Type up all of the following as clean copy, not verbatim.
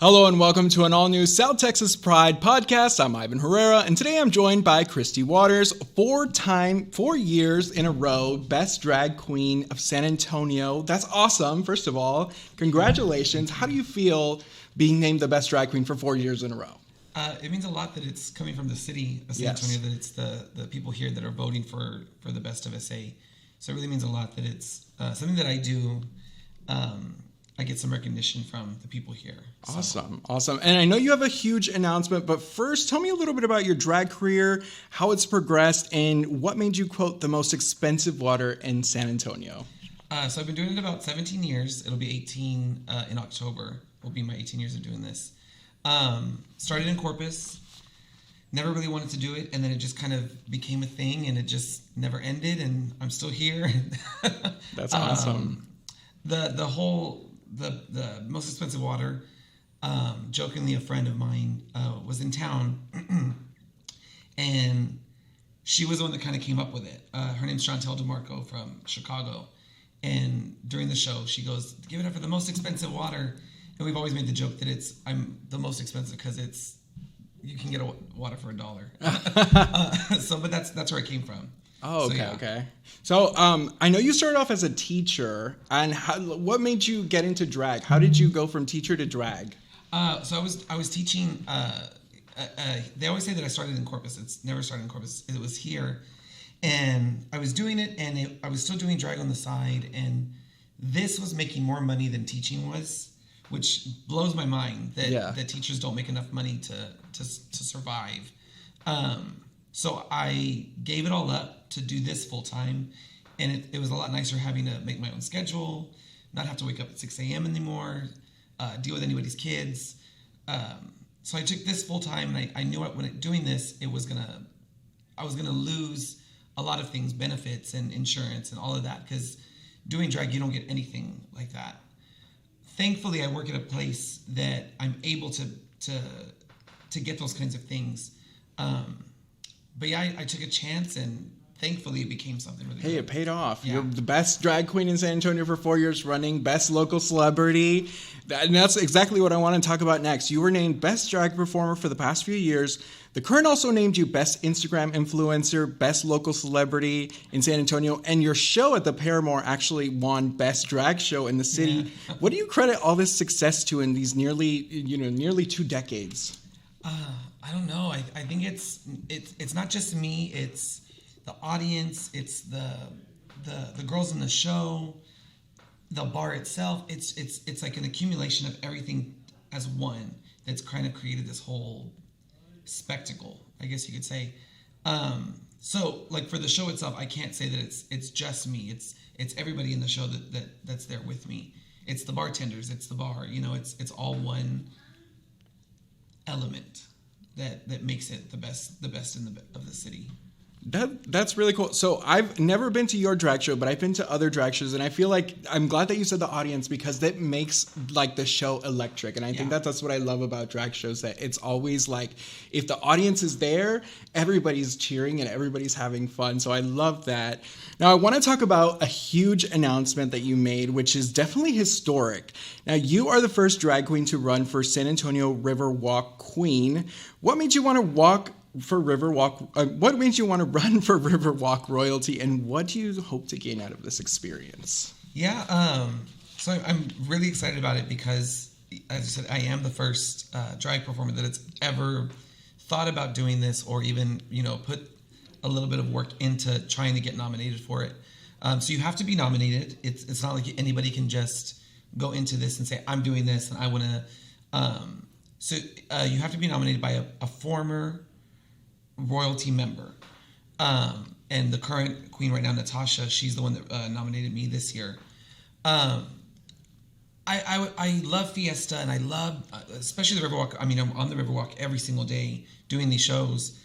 Hello and welcome to an all-new South Texas Pride podcast. I'm Ivan Herrera, and today I'm joined by Kristi Waters, 4 years in a row, Best Drag Queen of San Antonio. That's awesome, first of all. Congratulations. How do you feel being named the Best Drag Queen for 4 years in a row? It means a lot that it's coming from the city of San Antonio, that it's the people here that are voting for the Best of SA. So it really means a lot that it's something that I do. I get some recognition from the people here. So. Awesome. And I know you have a huge announcement, but first, tell me a little bit about your drag career, how it's progressed, and what made you, quote, the most expensive water in San Antonio. So I've been doing it about 17 years. It'll be 18 in October. Will be my 18 years of doing this. Started in Corpus. Never really wanted to do it, and then it just kind of became a thing, and it just never ended, and I'm still here. That's awesome. The most expensive water, jokingly, a friend of mine was in town, and she was the one that kind of came up with it. Her name's Chantel DeMarco from Chicago, and during the show, she goes, "Give it up for the most expensive water." And we've always made the joke that I'm the most expensive because you can get a water for $1. But that's where it came from. Oh, okay, okay. So, I know you started off as a teacher, and what made you get into drag? How did you go from teacher to drag? So I was teaching. They always say that I started in Corpus. It's never started in Corpus. It was here, and I was doing it, and I was still doing drag on the side, and this was making more money than teaching was, which blows my mind that teachers don't make enough money to survive. So I gave it all up to do this full time, and it was a lot nicer having to make my own schedule, not have to wake up at 6 a.m. anymore, deal with anybody's kids. So I took this full time, and I knew when doing this, I was gonna lose a lot of things, benefits and insurance and all of that, because doing drag, you don't get anything like that. Thankfully, I work at a place that I'm able to get those kinds of things. But yeah, I took a chance, and thankfully it became something really good. Hey, it paid off. Yeah. You're the best drag queen in San Antonio for 4 years running, best local celebrity. And that's exactly what I want to talk about next. You were named best drag performer for the past few years. The Current also named you best Instagram influencer, best local celebrity in San Antonio, and your show at the Paramour actually won best drag show in the city. Yeah. What do you credit all this success to in these nearly 2 decades? I don't know. I think it's not just me. It's the audience. It's the girls in the show, the bar itself. It's like an accumulation of everything as one that's kind of created this whole spectacle, I guess you could say. So like for the show itself, I can't say that it's just me. It's everybody in the show that's there with me. It's the bartenders. It's the bar. It's all one element that makes it the best of the city. That's really cool. So I've never been to your drag show, but I've been to other drag shows, and I feel like I'm glad that you said the audience, because that makes like the show electric. And I think that's what I love about drag shows, that it's always like if the audience is there, everybody's cheering and everybody's having fun. So I love that. Now I want to talk about a huge announcement that you made, which is definitely historic. Now you are the first drag queen to run for San Antonio Riverwalk Queen. What made you want to run for Riverwalk royalty, and what do you hope to gain out of this experience? So I'm really excited about it because, as I said, I am the first drag performer that has ever thought about doing this, or even put a little bit of work into trying to get nominated for it. So you have to be nominated. It's not like anybody can just go into this and say, I'm doing this and I want to. So you have to be nominated by a former royalty member, and the current queen right now, Natasha, she's the one that nominated me this year. I love Fiesta, and I love especially the Riverwalk. I mean, I'm on the Riverwalk every single day doing these shows,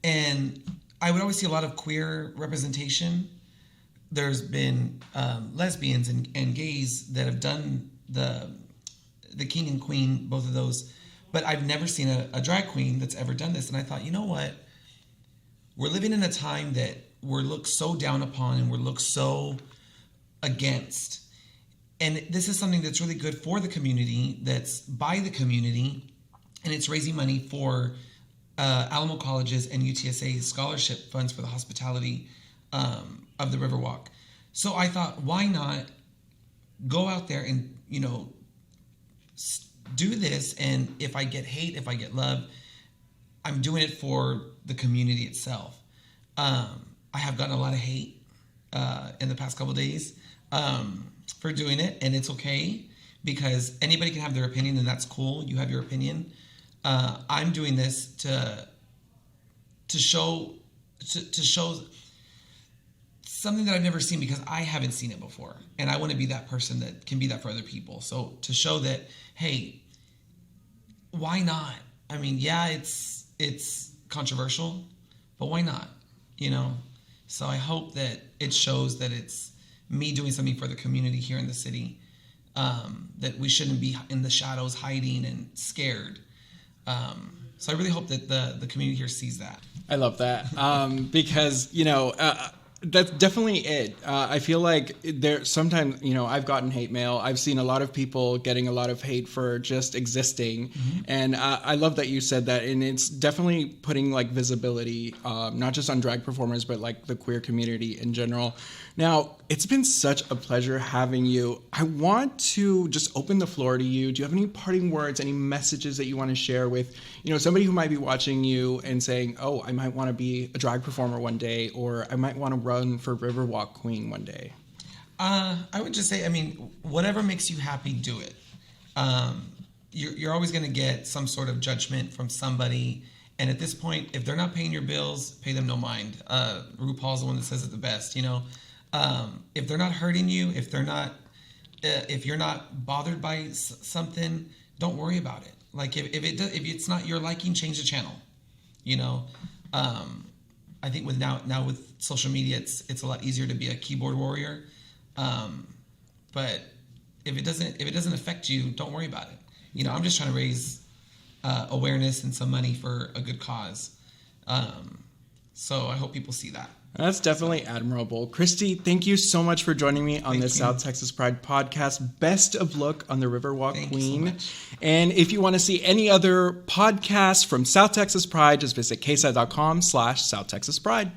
and I would always see a lot of queer representation. There's been lesbians and gays that have done the king and queen, both of those, but I've never seen a drag queen that's ever done this. And I thought, you know what? We're living in a time that we're looked so down upon and we're looked so against. And this is something that's really good for the community, that's by the community, and it's raising money for Alamo Colleges and UTSA scholarship funds for the hospitality of the Riverwalk. So I thought, why not go out there and, do this, and if I get hate, if I get love, I'm doing it for the community itself. I have gotten a lot of hate in the past couple of days for doing it, and it's okay because anybody can have their opinion, and that's cool. You have your opinion. I'm doing this to show something that I've never seen, because I haven't seen it before, and I want to be that person that can be that for other people. So to show that, hey, why not? I mean, yeah, it's controversial, but why not? So I hope that it shows that it's me doing something for the community here in the city, that we shouldn't be in the shadows hiding and scared. So I really hope that the community here sees that. I love that because, that's definitely it. I feel like sometimes, I've gotten hate mail. I've seen a lot of people getting a lot of hate for just existing. Mm-hmm. And I love that you said that. And it's definitely putting like visibility, not just on drag performers, but like the queer community in general. Now, it's been such a pleasure having you. I want to just open the floor to you. Do you have any parting words, any messages that you want to share with, somebody who might be watching you and saying, oh, I might want to be a drag performer one day, or I might want to run for Riverwalk Queen one day? I would just say, whatever makes you happy, do it. You're always going to get some sort of judgment from somebody. And at this point, if they're not paying your bills, pay them no mind. RuPaul's the one that says it the best, if they're not hurting you, if you're not bothered by something, don't worry about it. Like if it's not your liking, change the channel. I think with now with social media, it's a lot easier to be a keyboard warrior. But if it doesn't affect you, don't worry about it. I'm just trying to raise awareness and some money for a good cause. So I hope people see that. That's definitely admirable. Kristi, thank you so much for joining me on the South Texas Pride podcast. Best of luck on the Riverwalk Queen. So and if you want to see any other podcasts from South Texas Pride, just visit kside.com/South Texas Pride.